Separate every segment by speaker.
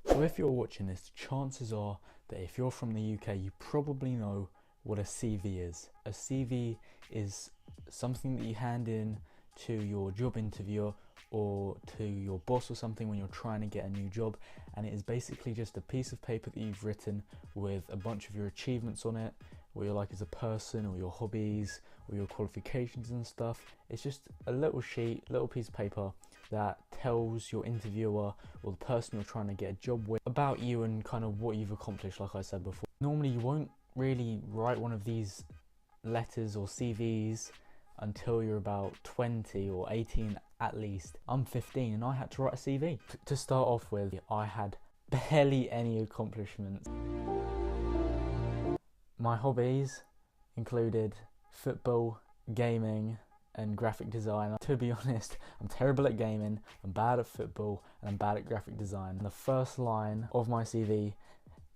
Speaker 1: So if you're watching this, chances are that if you're from the UK, you probably know what a CV is. A CV is something that you hand in to your job interviewer or to your boss or something when you're trying to get a new job, and it is basically just a piece of paper that you've written with a bunch of your achievements on it, what you're like as a person, or your hobbies, or your qualifications and stuff. It's just a little sheet, little piece of paper that tells your interviewer or the person you're trying to get a job with about you and kind of what you've accomplished, like I said before. Normally you won't really write one of these letters or CVs until you're about 20 or 18 at least. I'm 15 and I had to write a CV. To start off with, I had barely any accomplishments. My hobbies included football, gaming, and graphic design. To be honest, I'm terrible at gaming, I'm bad at football, and I'm bad at graphic design. And the first line of my CV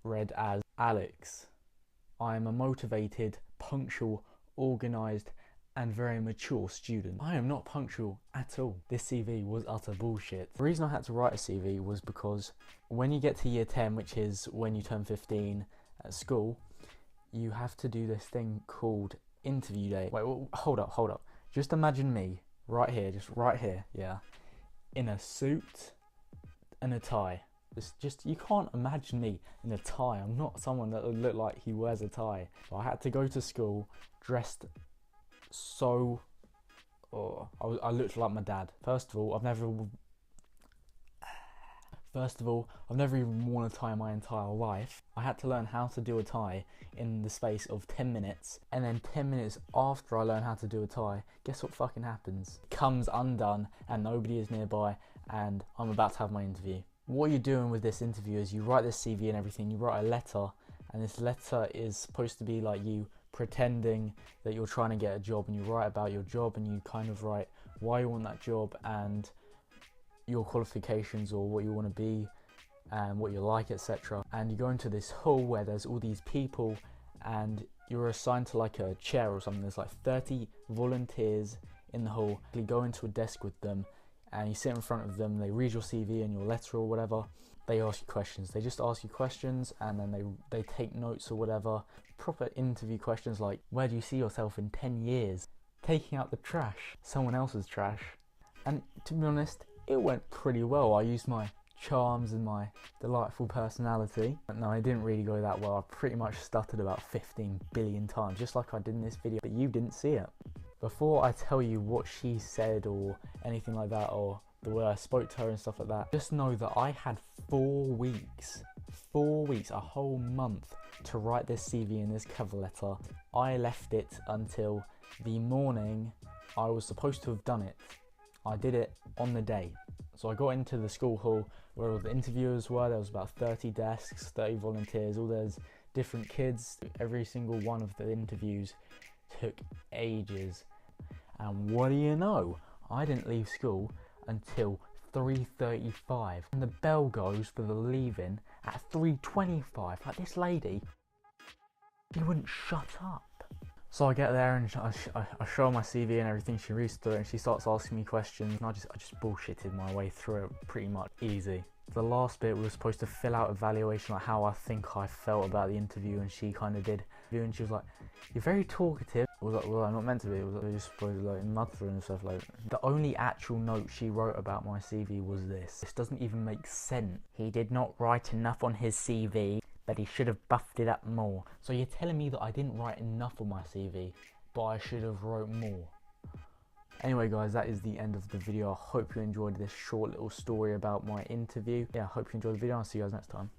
Speaker 1: read as, Alex, I am a motivated, punctual, organised, and very mature student. I am not punctual at all. This CV was utter bullshit. The reason I had to write a CV was because when you get to year 10, which is when you turn 15 at school, you have to do this thing called interview day. Wait, hold up. Just imagine me right here, yeah, in a suit and a tie. Just you can't imagine me in a tie. I'm not someone that would look like he wears a tie. So I had to go to school dressed so, I looked like my dad. First of all, I've never even worn a tie in my entire life. I had to learn how to do a tie in the space of 10 minutes. And then 10 minutes after I learned how to do a tie, guess what fucking happens? It comes undone and nobody is nearby and I'm about to have my interview. What you're doing with this interview is you write this CV and everything, you write a letter, and this letter is supposed to be like you pretending that you're trying to get a job, and you write about your job and you kind of write why you want that job and your qualifications or what you want to be and what you like, etc. And you go into this hall where there's all these people and you're assigned to like a chair or something. There's like 30 volunteers in the hall. You go into a desk with them and you sit in front of them, they read your CV and your letter or whatever. They ask you questions. They just ask you questions and then they take notes or whatever. Proper interview questions like, where do you see yourself in 10 years? Taking out the trash, someone else's trash. And to be honest, it went pretty well. I used my charms and my delightful personality. But no, it didn't really go that well. I pretty much stuttered about 15 billion times, just like I did in this video, but you didn't see it. Before I tell you what she said or anything like that, or the way I spoke to her and stuff like that, just know that I had 4 weeks, a whole month to write this CV and this cover letter. I left it until the morning I was supposed to have done it. I did it on the day. So I got into the school hall where all the interviewers were. There was about 30 desks, 30 volunteers, all those different kids. Every single one of the interviews took ages. And what do you know? I didn't leave school until 3:35. And the bell goes for the leaving at 3:25. Like, this lady, she wouldn't shut up. So I get there and I show her my CV and everything. She reads through it and she starts asking me questions, and I just bullshitted my way through it pretty much easy. The last bit, we were supposed to fill out evaluation, like how I think I felt about the interview, and she kind of did. And she was like, "You're very talkative." I was like, "Well, I'm not meant to be." I was just supposed to like mutter and stuff like that. The only actual note she wrote about my CV was this. This doesn't even make sense. He did not write enough on his CV, but he should have buffed it up more. So you're telling me that I didn't write enough on my CV, but I should have wrote more. Anyway guys, that is the end of the video. I hope you enjoyed this short little story about my interview. Yeah, I hope you enjoyed the video. I'll see you guys next time.